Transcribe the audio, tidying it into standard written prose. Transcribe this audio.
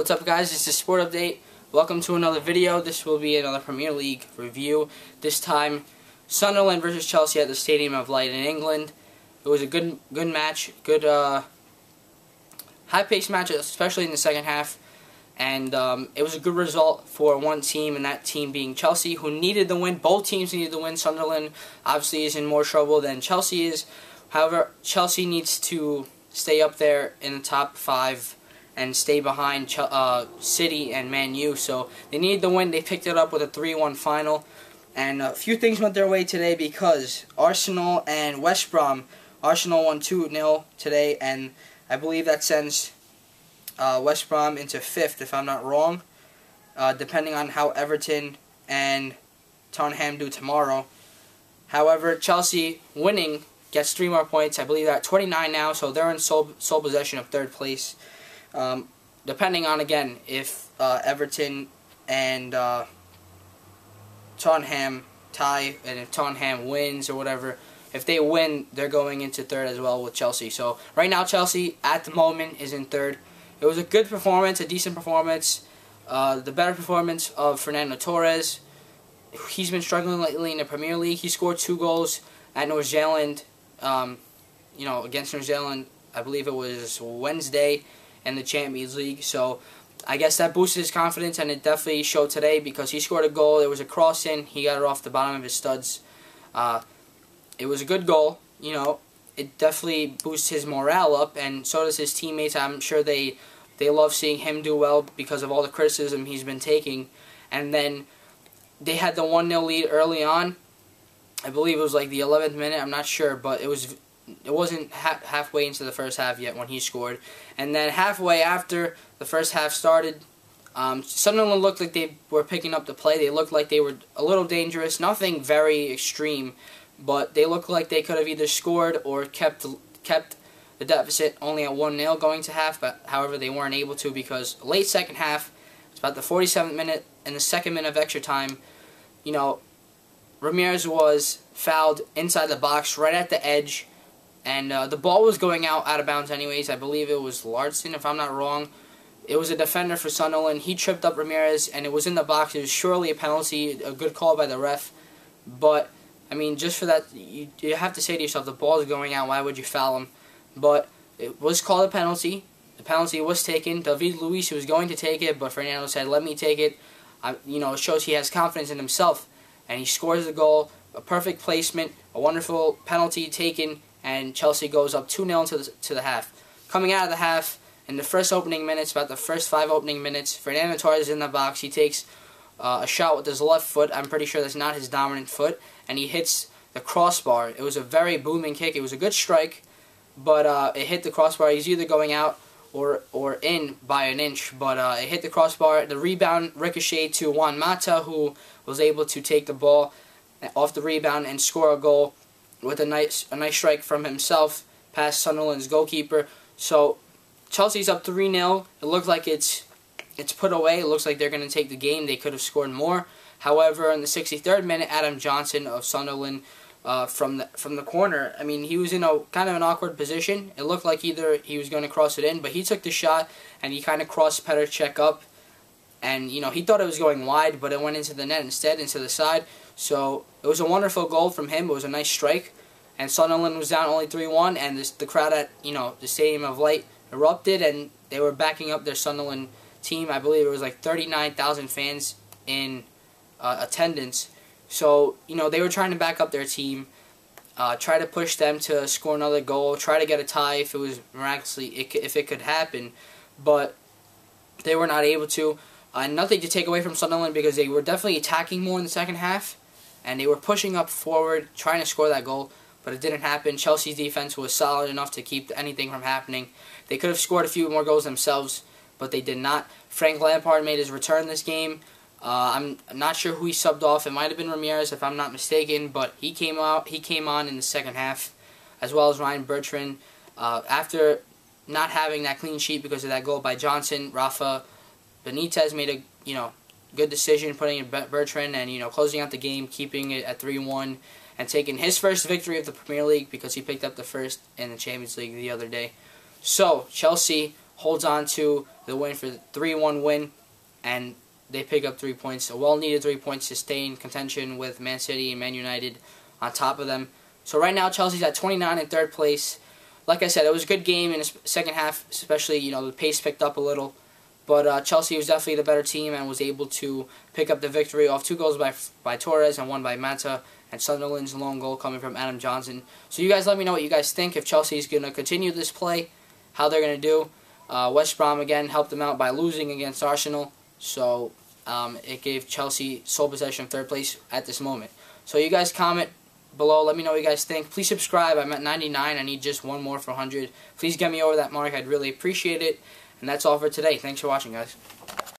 What's up, guys? This is Sport Update. Welcome to another video. This will be another Premier League review. This time, Sunderland versus Chelsea at the Stadium of Light in England. It was a good match, good high-paced match, especially in the second half. And it was a good result for one team, and that team being Chelsea, who needed the win. Both teams needed the win. Sunderland obviously is in more trouble than Chelsea is. However, Chelsea needs to stay up there in the top 5 and stay behind City and Man U. So they needed the win. They picked it up with a 3-1 final. And a few things went their way today because Arsenal and West Brom. Arsenal won 2-0 today, and I believe that sends West Brom into 5th, if I'm not wrong, depending on how Everton and Tottenham do tomorrow. However, Chelsea winning gets 3 more points. I believe they're at 29 now, so they're in sole possession of 3rd place. Depending on, again, if Everton and Tottenham tie, and if Tottenham wins or whatever, if they win, they're going into 3rd as well with Chelsea. So right now, Chelsea at the moment is in 3rd. It was a good performance, a decent performance. The better performance of Fernando Torres. He's been struggling lately in the Premier League. He scored 2 goals at New Zealand. Against New Zealand, I believe it was Wednesday in the Champions League. So I guess that boosted his confidence, and it definitely showed today because he scored a goal. There was a cross in. He got it off the bottom of his studs. It was a good goal. It definitely boosts his morale up, and so does his teammates. I'm sure they love seeing him do well because of all the criticism he's been taking. And then they had the 1-0 lead early on. I believe it was like the 11th minute. I'm not sure, but it wasn't halfway into the first half yet when he scored. And then halfway after the first half started, Sunderland looked like they were picking up the play. They looked like they were a little dangerous. Nothing very extreme, but they looked like they could have either scored or kept the deficit only at 1-0 going to half. But however, they weren't able to because late second half, it's about the 47th minute and the 2nd minute of extra time, Ramirez was fouled inside the box right at the edge, and the ball was going out of bounds anyways. I believe it was Larson, if I'm not wrong. It was a defender for Sunderland. He tripped up Ramirez, and it was in the box. It was surely a penalty, a good call by the ref. But, I mean, just for that, you have to say to yourself, the ball is going out, why would you foul him? But it was called a penalty. The penalty was taken. David Luiz was going to take it, but Fernando said, let me take it. It shows he has confidence in himself. And he scores the goal, a perfect placement, a wonderful penalty taken, and Chelsea goes up 2-0 to the half. Coming out of the half, in the first opening minutes, about the first 5 opening minutes, Fernando Torres is in the box. He takes a shot with his left foot. I'm pretty sure that's not his dominant foot, and he hits the crossbar. It was a very booming kick. It was a good strike, but it hit the crossbar. He's either going out or in by an inch, but it hit the crossbar. The rebound ricocheted to Juan Mata, who was able to take the ball off the rebound and score a goal with a nice strike from himself past Sunderland's goalkeeper. So Chelsea's up 3-0. It looked like it's put away. It looks like they're going to take the game. They could have scored more. However, in the 63rd minute, Adam Johnson of Sunderland from the corner, I mean, he was in a kind of an awkward position. It looked like either he was going to cross it in, but he took the shot and he kind of crossed Petr Cech up. And, he thought it was going wide, but it went into the net instead, into the side. So it was a wonderful goal from him. It was a nice strike. And Sunderland was down only 3-1, and the crowd at, the Stadium of Light erupted, and they were backing up their Sunderland team. I believe it was like 39,000 fans in attendance. So, they were trying to back up their team, try to push them to score another goal, try to get a tie if it was miraculously, if it could happen. But they were not able to. Nothing to take away from Sunderland because they were definitely attacking more in the second half, and they were pushing up forward, trying to score that goal, but it didn't happen. Chelsea's defense was solid enough to keep anything from happening. They could have scored a few more goals themselves, but they did not. Frank Lampard made his return this game. I'm not sure who he subbed off. It might have been Ramirez, if I'm not mistaken, but he came on in the second half, as well as Ryan Bertrand. After not having that clean sheet because of that goal by Johnson, Rafa Benitez made a good decision putting in Bertrand and closing out the game, keeping it at 3-1, and taking his first victory of the Premier League because he picked up the first in the Champions League the other day. So Chelsea holds on to They're waiting for the 3-1 win, and they pick up 3 points. A well-needed 3 points to stay in contention with Man City and Man United on top of them. So right now, Chelsea's at 29 in third place. Like I said, it was a good game in the second half, especially, the pace picked up a little. But Chelsea was definitely the better team and was able to pick up the victory off 2 goals by Torres and 1 by Mata, and Sunderland's lone goal coming from Adam Johnson. So you guys let me know what you guys think, if Chelsea's going to continue this play, how they're going to do. West Brom, again, helped them out by losing against Arsenal. So it gave Chelsea sole possession of third place at this moment. So you guys comment below. Let me know what you guys think. Please subscribe. I'm at 99. I need just 1 more for 100. Please get me over that mark. I'd really appreciate it. And that's all for today. Thanks for watching, guys.